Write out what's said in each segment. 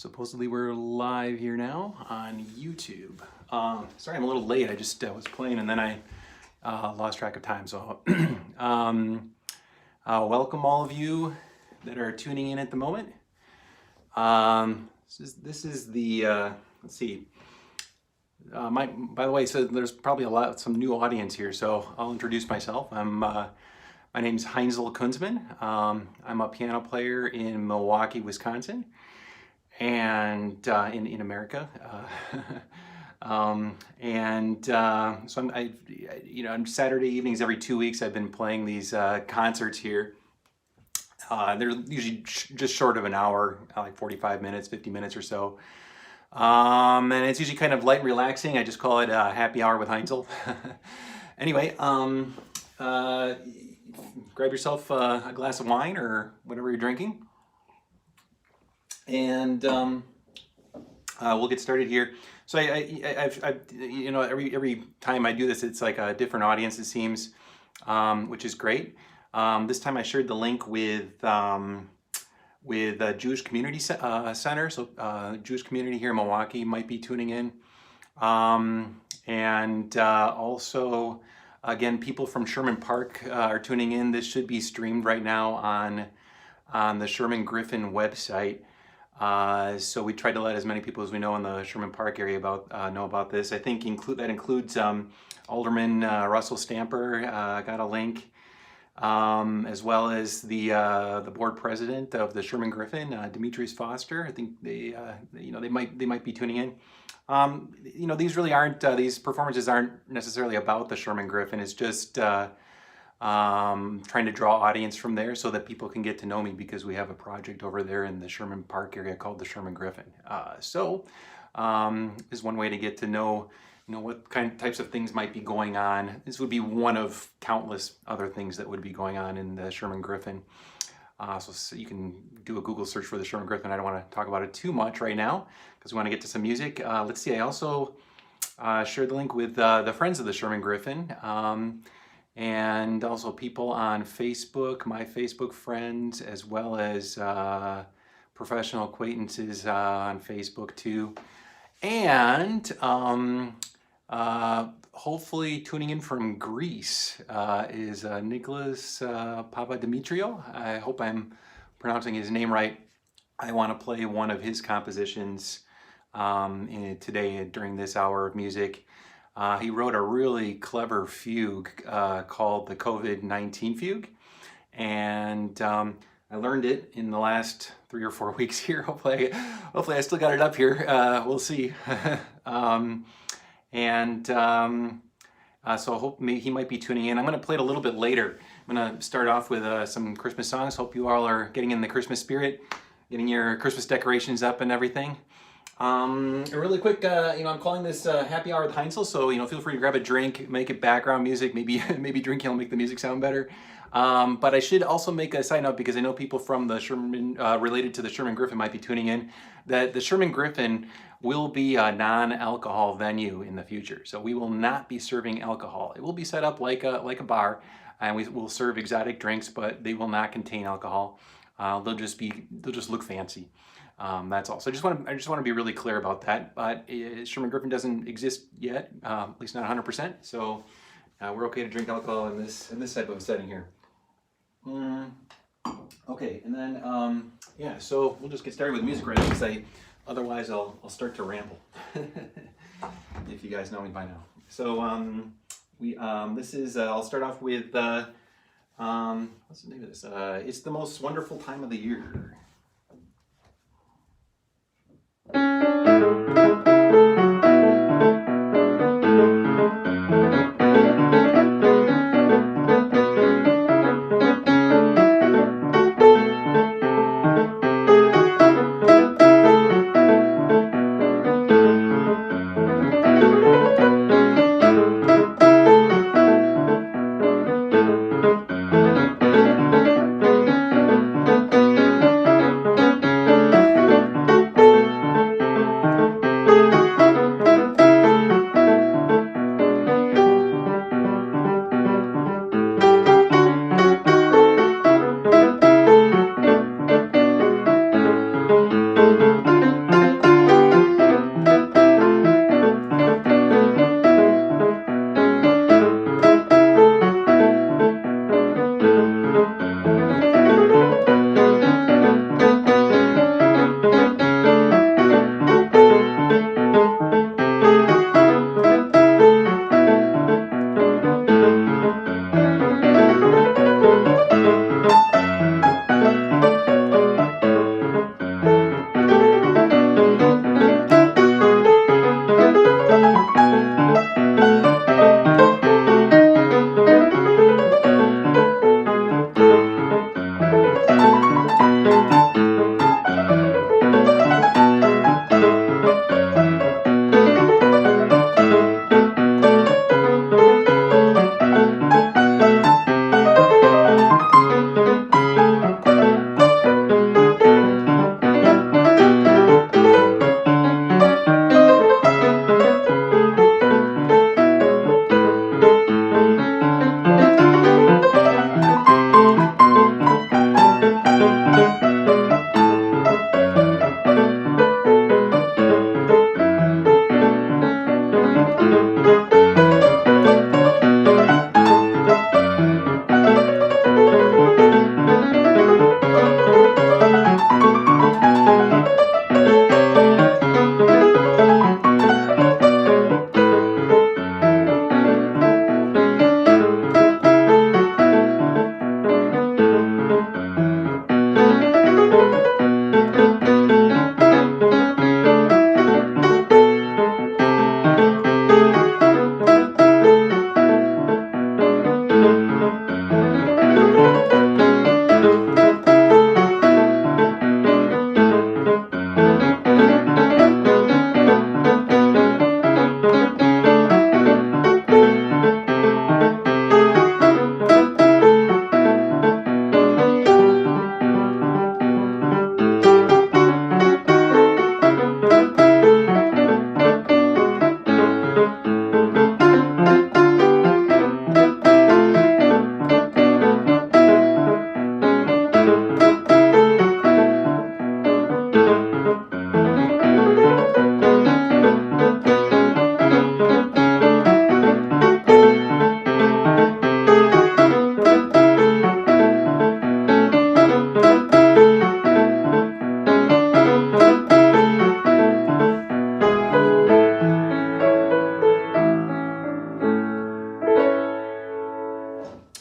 Supposedly we're live here now on YouTube. Sorry I'm a little late. I just was playing and then I lost track of time. So welcome all of you that are tuning in at the moment. This is the, let's see. By the way, so there's probably some new audience here, so I'll introduce myself. My name's Heinzel Kunzman. I'm a piano player in Milwaukee, Wisconsin, and in America. So on Saturday evenings every 2 weeks, I've been playing these concerts here. They're usually just short of an hour, like 45 minutes, 50 minutes or so. And it's usually kind of light and relaxing. I just call it happy hour with Heinzel. Anyway, grab yourself a glass of wine or whatever you're drinking, and we'll get started here. So I've every time I do this, it's like a different audience, it seems, which is great. This time I shared the link with a Jewish Community Center, so Jewish community here in Milwaukee might be tuning in, and also, again, people from Sherman Park are tuning in. This should be streamed right now on the Sherman Griffin website. So we tried to let as many people as we know in the Sherman Park area know about this. I think that includes Alderman Russell Stamper got a link, as well as the board president of the Sherman Griffin, Demetrius Foster. I think they might be tuning in. These really aren't, these performances aren't necessarily about the Sherman Griffin. It's just trying to draw audience from there so that people can get to know me, because we have a project over there in the Sherman Park area called the Sherman Griffin. So is one way to get to know, what types of things might be going on. This would be one of countless other things that would be going on in the Sherman Griffin. So you can do a Google search for the Sherman Griffin. I don't want to talk about it too much right now because we want to get to some music. Let's see, I also shared the link with the friends of the Sherman Griffin, and also people on Facebook, my Facebook friends, as well as professional acquaintances on Facebook too. And hopefully tuning in from Greece is Nicholas Papadimitriou. I hope I'm pronouncing his name right. I want to play one of his compositions today during this hour of music. He wrote a really clever fugue called the COVID-19 Fugue, and I learned it in the last 3 or 4 weeks here. Hopefully I still got it up here. We'll see. So I hope he might be tuning in. I'm going to play it a little bit later. I'm going to start off with some Christmas songs. Hope you all are getting in the Christmas spirit, getting your Christmas decorations up and everything. Really quick, I'm calling this Happy Hour with Heinzel, so feel free to grab a drink, make it background music. Maybe drinking will make the music sound better. But I should also make a side note, because I know people from the Sherman, related to the Sherman Griffin, might be tuning in, that the Sherman Griffin will be a non-alcohol venue in the future. So we will not be serving alcohol. It will be set up like a bar, and we will serve exotic drinks, but they will not contain alcohol. They'll just look fancy. That's all. So I just want to be really clear about that. But Sherman Griffin doesn't exist yet, at least not 100%. So we're okay to drink alcohol in this type of setting here. Okay, and then so we'll just get started with music right now, because otherwise I'll start to ramble. If you guys know me by now. So I'll start off with what's the name of this? It's the Most Wonderful Time of the Year.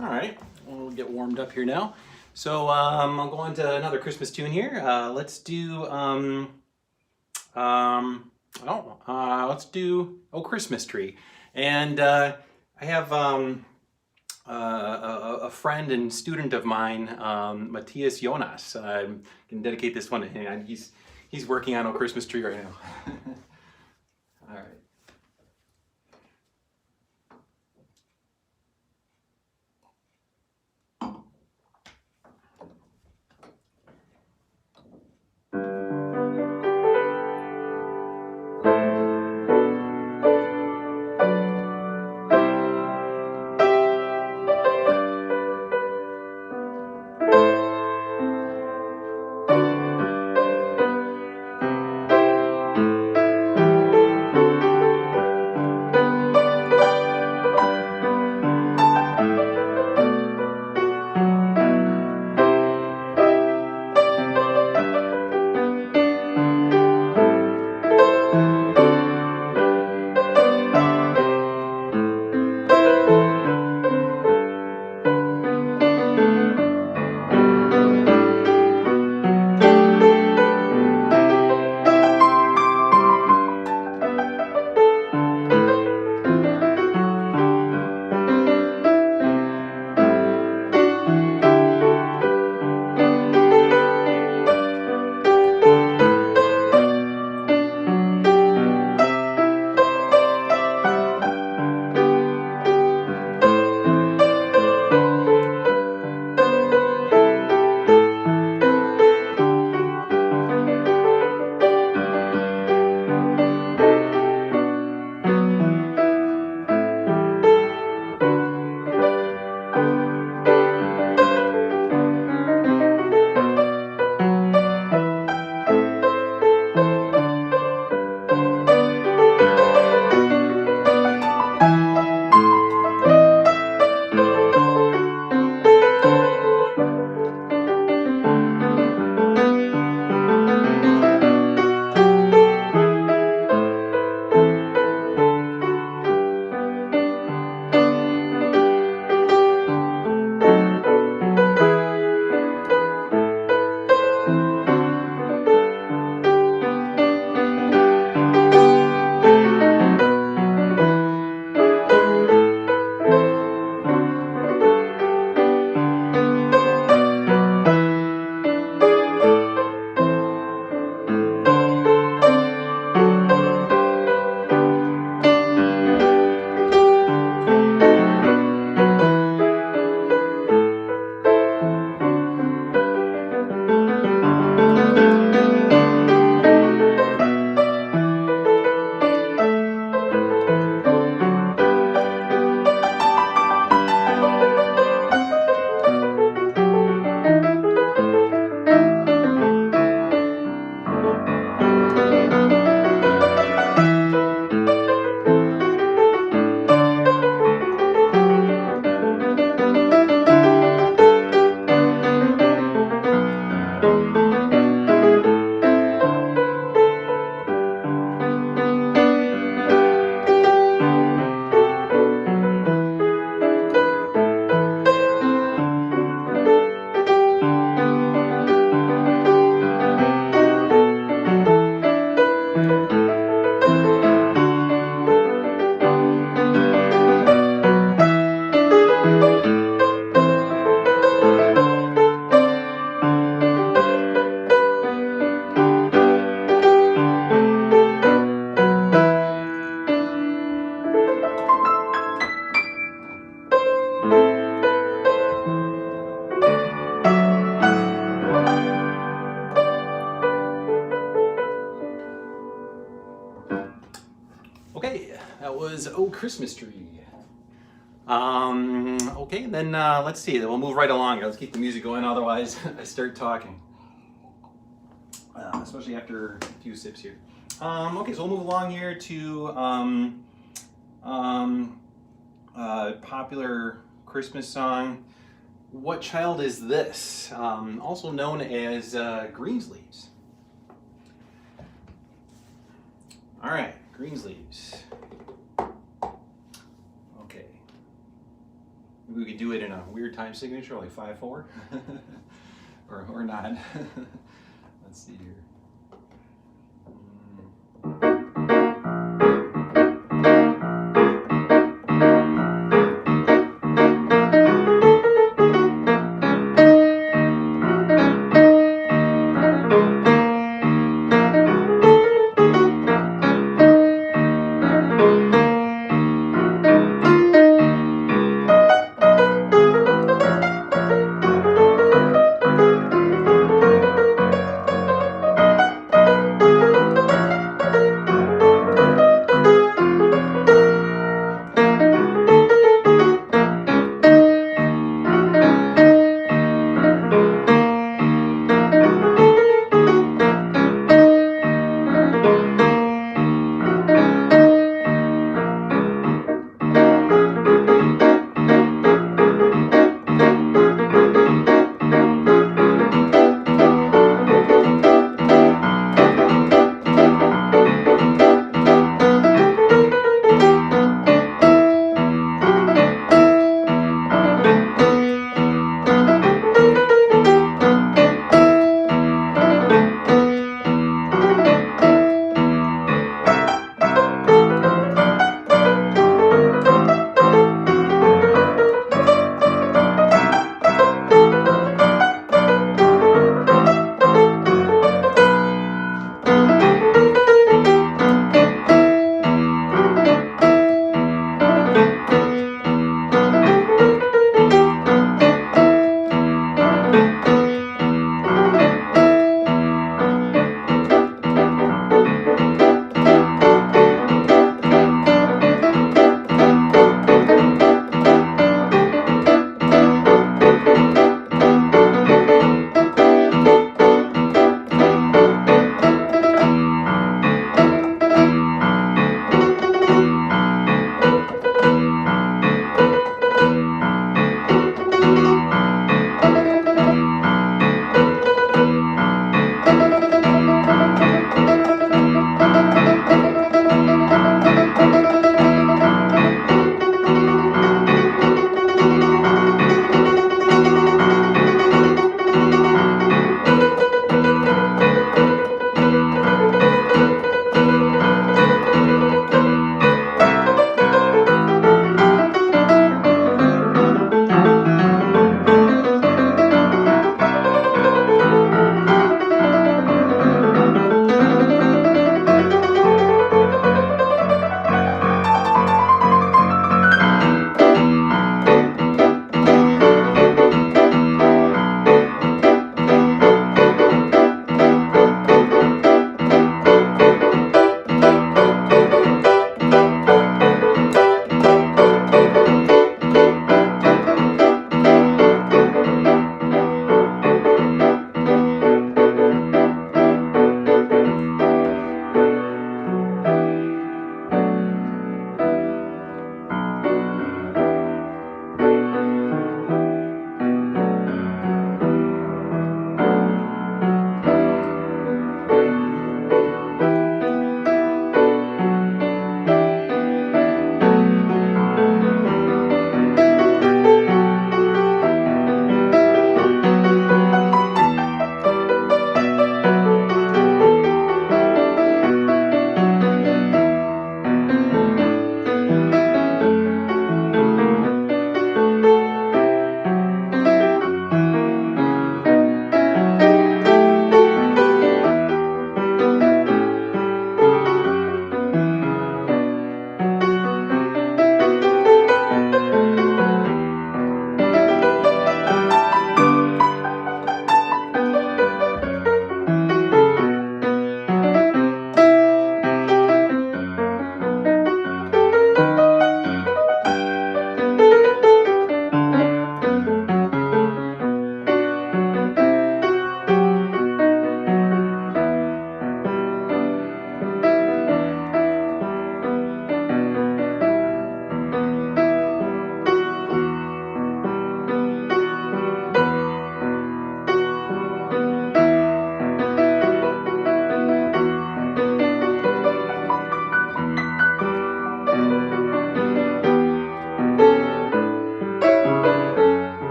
All right, we'll get warmed up here now. So I'll go on to another Christmas tune here. Let's do let's do "Oh Christmas Tree," and I have a friend and student of mine, Matthias Jonas. I can dedicate this one to him. He's working on "Oh Christmas Tree" right now. All right. Okay, that was "Oh Christmas Tree." Okay, then let's see. We'll move right along here. Let's keep the music going. Otherwise, I start talking, especially after a few sips here. Okay, so we'll move along here to popular Christmas song. "What Child Is This?" Also known as Greensleeves. All right, Greensleeves. Okay. We could do it in a weird time signature, like 5/4, or not. Let's see here.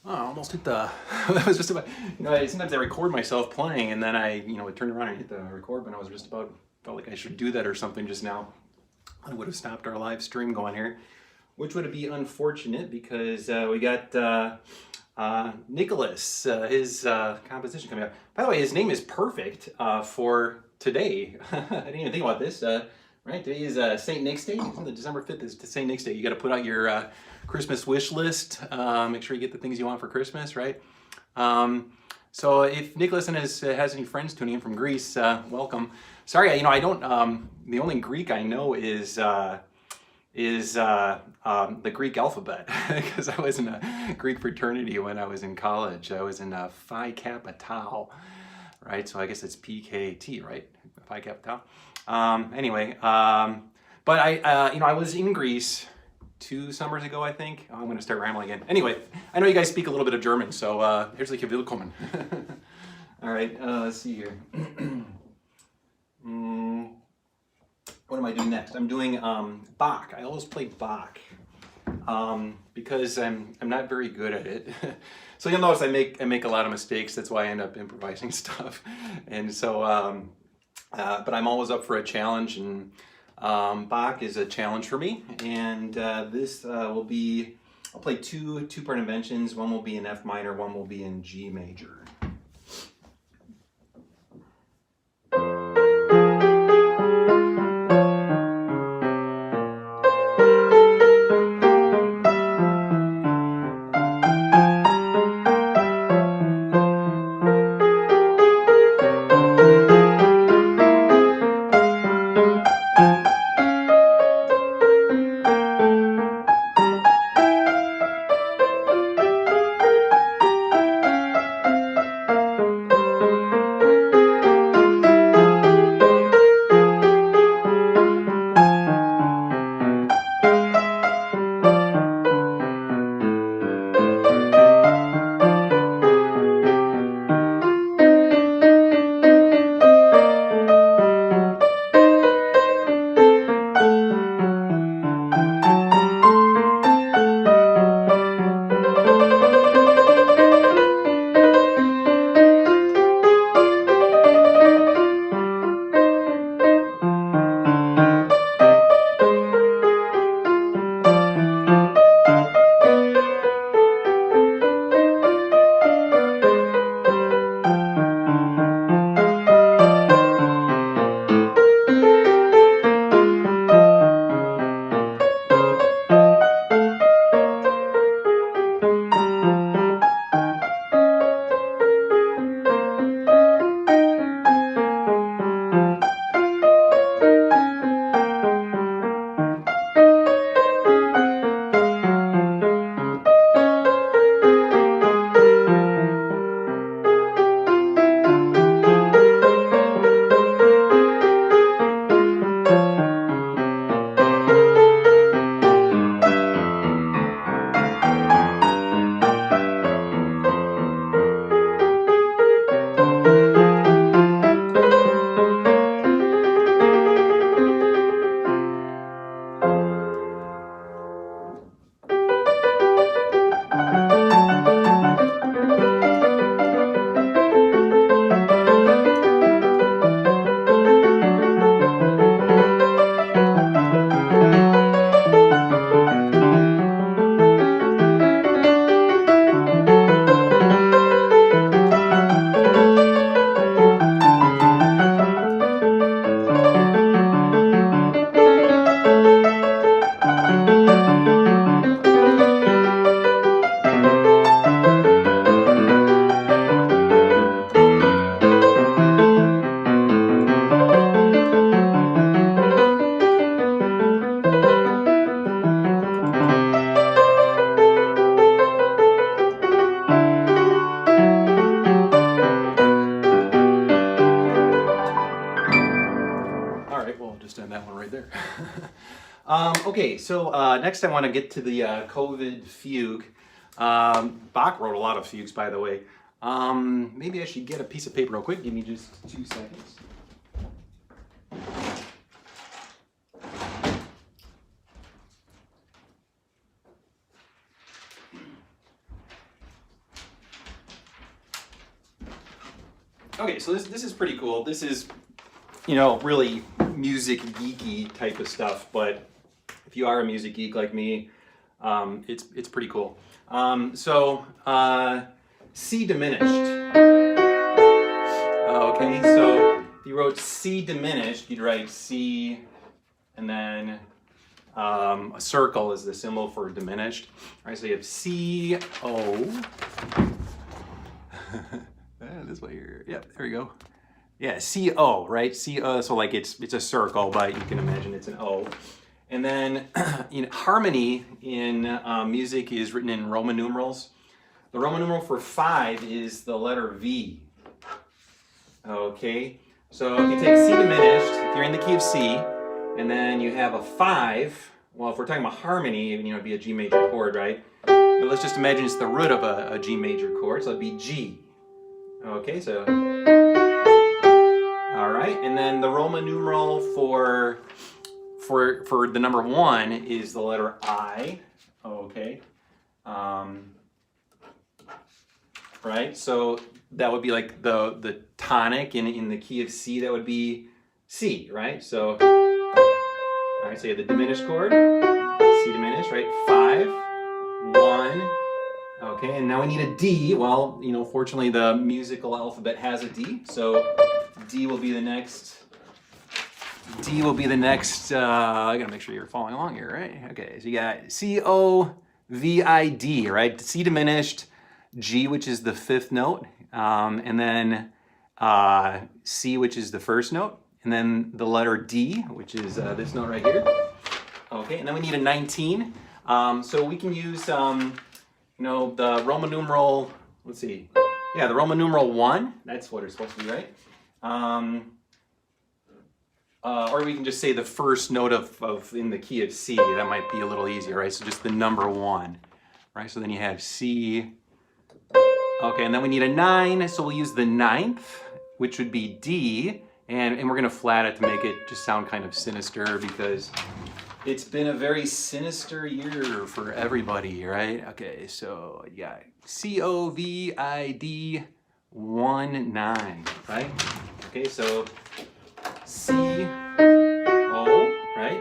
Oh, I almost hit the, I was just about, sometimes I record myself playing and then I, would turn around and hit the record button. I was just about, felt like I should do that or something just now. I would have stopped our live stream going here, which would be unfortunate because we got Nicholas, his composition coming up. By the way, his name is perfect for today. I didn't even think about this. Right, today is St. Nick's Day. The December 5th is St. Nick's Day. You got to put out your Christmas wish list. Make sure you get the things you want for Christmas, right? So if Nicholas has any friends tuning in from Greece, welcome. Sorry, I don't. The only Greek I know is the Greek alphabet because I was in a Greek fraternity when I was in college. I was in Phi Kappa Tau, right? So I guess it's PKT, right? Phi Kappa Tau. Anyway, but I was in Greece 2 summers ago, I think. Oh, I'm going to start rambling again. Anyway, I know you guys speak a little bit of German, so here's the willkommen. All right, let's see here. What am I doing next? I'm doing Bach. I always play Bach because I'm not very good at it. So you'll notice I make a lot of mistakes. That's why I end up improvising stuff, and so. But I'm always up for a challenge, and Bach is a challenge for me. And this will be, I'll play two-part inventions. One will be in F minor, one will be in G major. Okay, so next I want to get to the COVID fugue. Bach wrote a lot of fugues, by the way. Maybe I should get a piece of paper real quick. Give me just 2 seconds. Okay, so this is pretty cool. This is, you know, really music geeky type of stuff, but if you are a music geek like me, it's pretty cool. C diminished. Okay, so if you wrote C diminished, you'd write C and then a circle is the symbol for diminished. All right, so you have C, O. This way here. Yep, there we go. Yeah, C, O, right? C, so like it's a circle, but you can imagine it's an O. And then harmony in music is written in Roman numerals. The Roman numeral for 5 is the letter V. Okay, so if you take C diminished, if you're in the key of C, and then you have a 5, well, if we're talking about harmony, it'd be a G major chord, right? But let's just imagine it's the root of a G major chord, so it'd be G. Okay, so, all right, and then the Roman numeral for the number 1 is the letter I. Okay, right, so that would be like the tonic in the key of C, that would be C, right? So, all right, so you have the diminished chord, C diminished, right? 5, 1, okay, and now we need a D. Well, fortunately the musical alphabet has a D, so D will be the next, I gotta make sure you're following along here, right? Okay, so you got C-O-V-I-D, right? C diminished, G, which is the 5th note, and then C, which is the 1st note, and then the letter D, which is this note right here. Okay, and then we need a 19. So we can use, the Roman numeral, let's see. Yeah, the Roman numeral 1, that's what it's supposed to be, right? Or we can just say the first note of in the key of C. That might be a little easier, right? So just the number 1, right? So then you have C. Okay, and then we need a 9, so we'll use the 9th, which would be D, and we're gonna flat it to make it just sound kind of sinister, because it's been a very sinister year for everybody, right? Okay, so yeah, COVID 19, right? Okay, so C-O, right?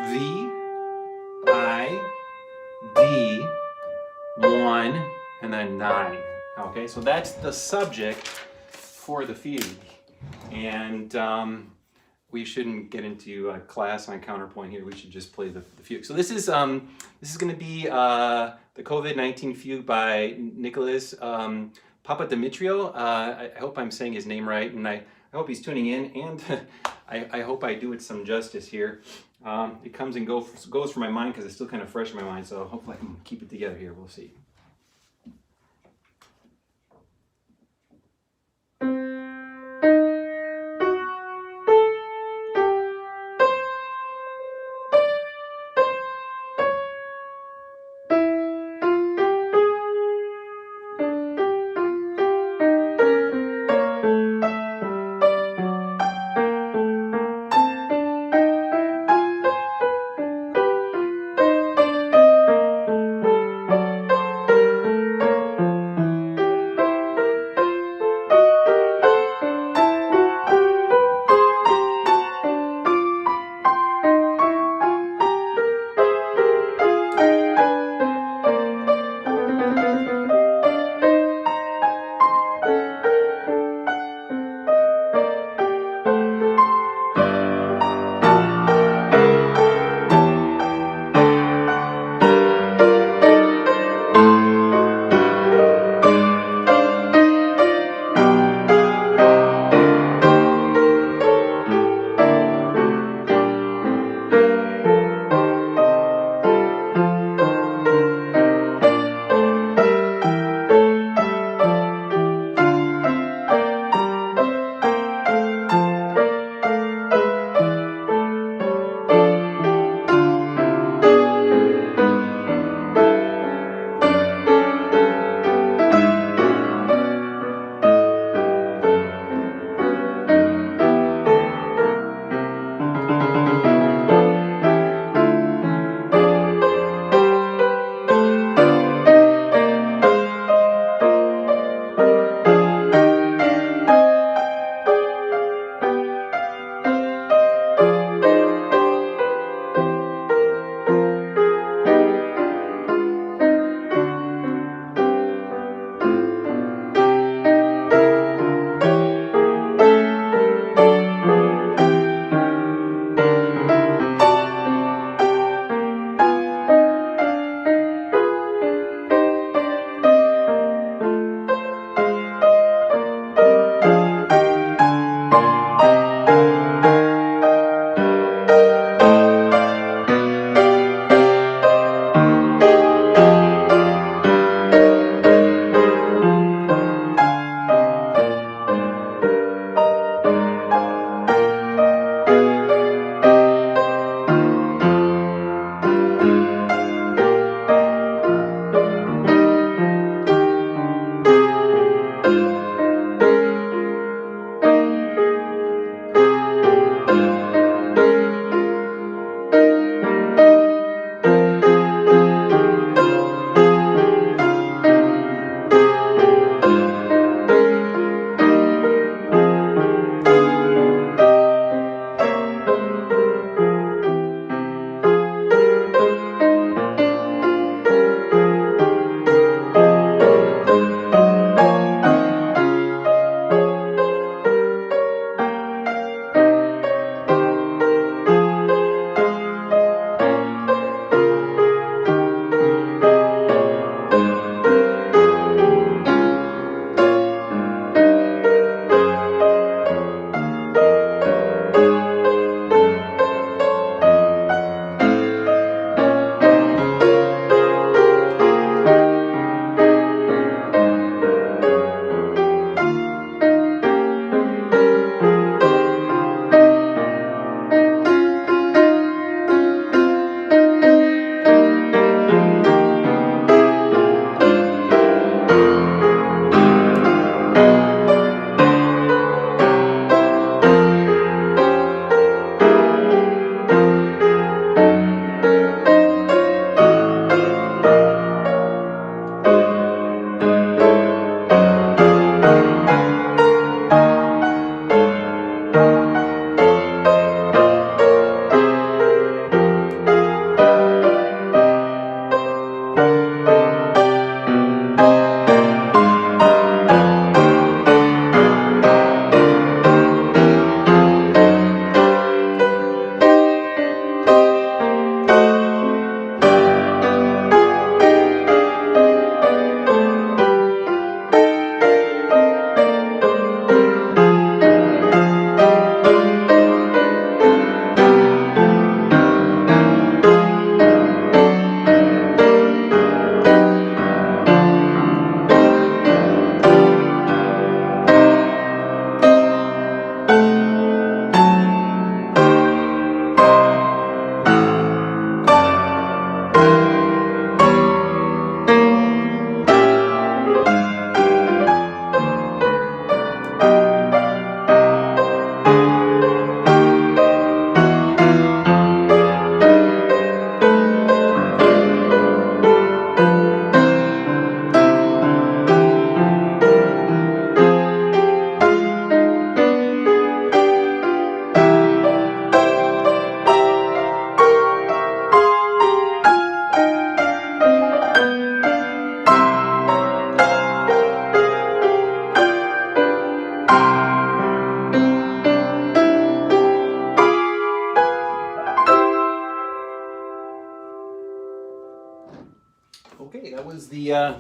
V-I-D-1, and then 9. Okay, so that's the subject for the fugue. And we shouldn't get into a class on counterpoint here. We should just play the fugue. So this is going to be the COVID-19 fugue by Nicholas Papadimitriou. I hope I'm saying his name right, and I hope he's tuning in, and I hope I do it some justice here. It comes and goes from my mind because it's still kind of fresh in my mind, so hopefully I can keep it together here. We'll see.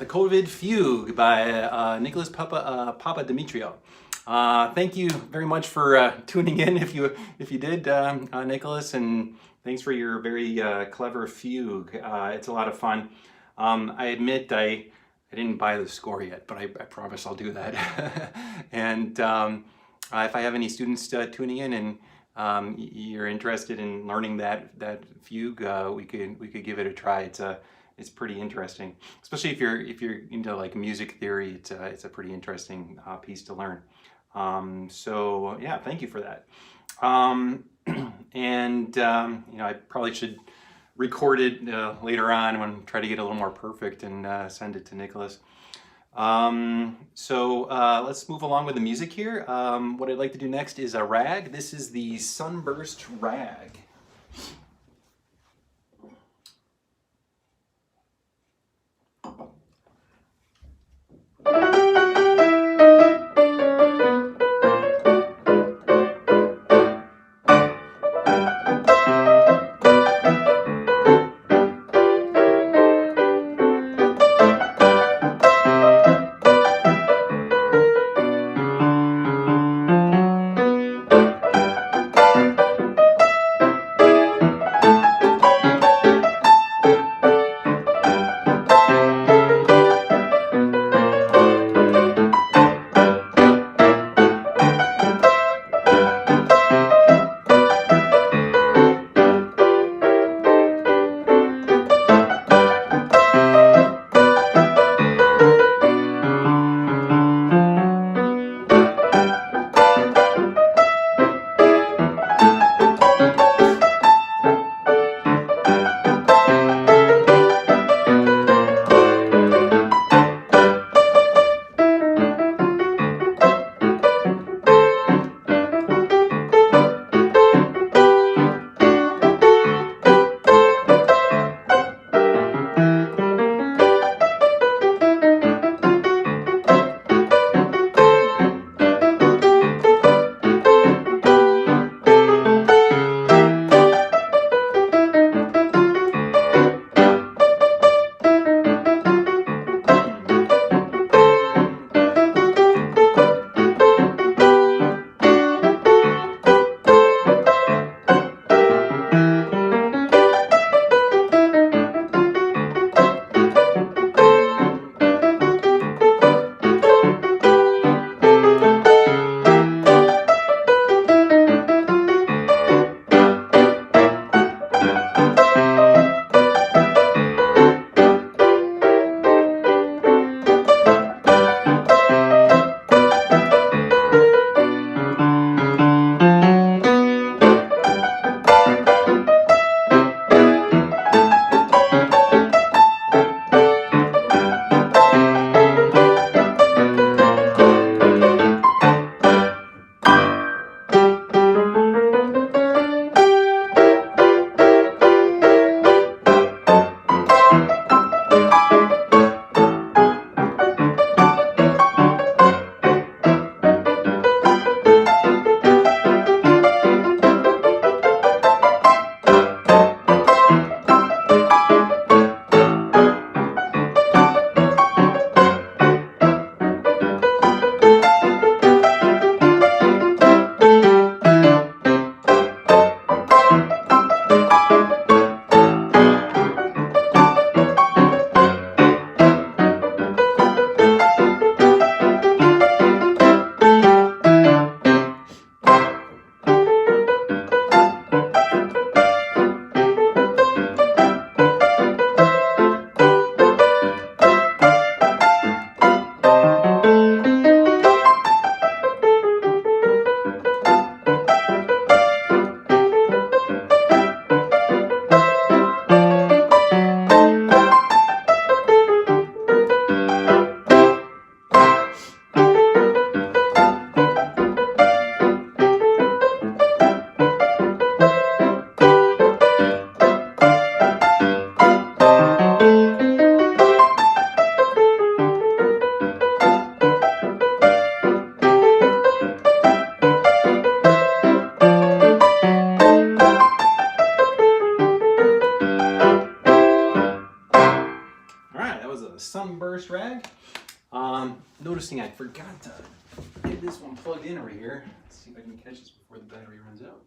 The COVID Fugue by Nicholas Papa Demetrio. Thank you very much for tuning in if you did, Nicholas, and thanks for your very clever fugue. It's a lot of fun. I admit I didn't buy the score yet, but I promise I'll do that. And if I have any students tuning in and you're interested in learning that fugue, we could give it a try. It's pretty interesting, especially if you're into like music theory. It's a pretty interesting piece to learn. So yeah, thank you for that. And I probably should record it later on when try to get a little more perfect and send it to Nicholas. So let's move along with the music here. What I'd like to do next is a rag. This is the Sunburst Rag. Noticing I forgot to get this one plugged in over here. Let's see if I can catch this before the battery runs out.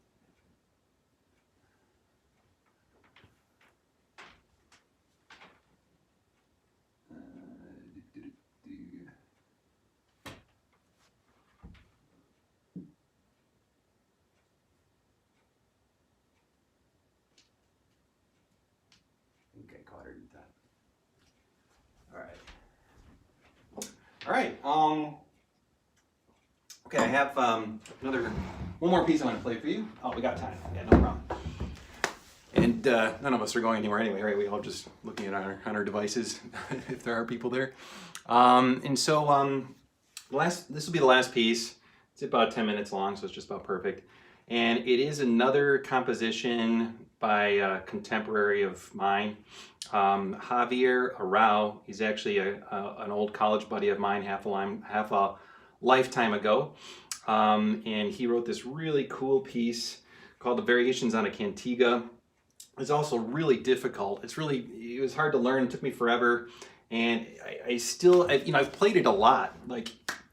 Okay, caught her in time. All right. Okay, I have one more piece I want to play for you. Oh, we got time. Yeah, no problem. And none of us are going anywhere anyway, right? We all just looking at our devices, if there are people there. And so this will be the last piece. It's about 10 minutes long, so it's just about perfect. And it is another composition by a contemporary of mine, Javier Arau. He's actually an old college buddy of mine, half a lifetime ago. And he wrote this really cool piece called The Variations on a Cantiga. It's also really difficult. It was hard to learn. It took me forever. And I've played it a lot, like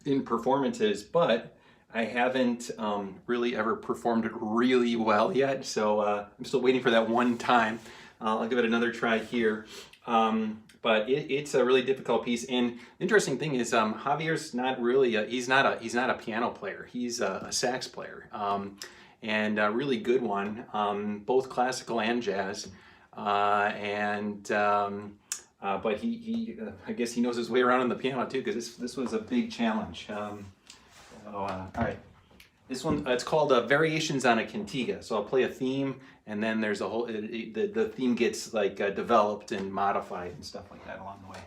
in performances, but I haven't really ever performed it really well yet. So I'm still waiting for that one time. I'll give it another try here. But it's a really difficult piece. And the interesting thing is Javier's not really, he's not a piano player. He's a sax player. And a really good one, both classical and jazz. But he I guess he knows his way around on the piano too, because this was a big challenge. All right, this one it's called Variations on a Cantiga. So I'll play a theme, and then there's a whole the theme gets like developed and modified and stuff like that along the way.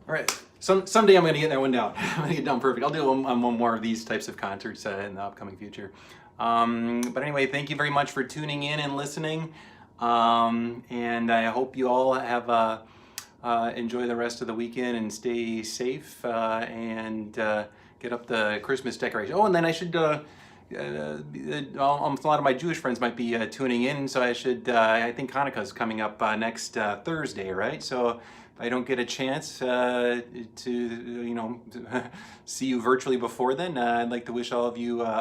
All right. Someday I'm going to get that one down. I'm going to get down perfect. I'll do one more of these types of concerts in the upcoming future. But anyway, thank you very much for tuning in and listening. And I hope you all have enjoy the rest of the weekend and stay safe and get up the Christmas decoration. Oh, and then I should. A lot of my Jewish friends might be tuning in, so I should. I think Hanukkah is coming up next Thursday, right? So if I don't get a chance to see you virtually before then, I'd like to wish all of you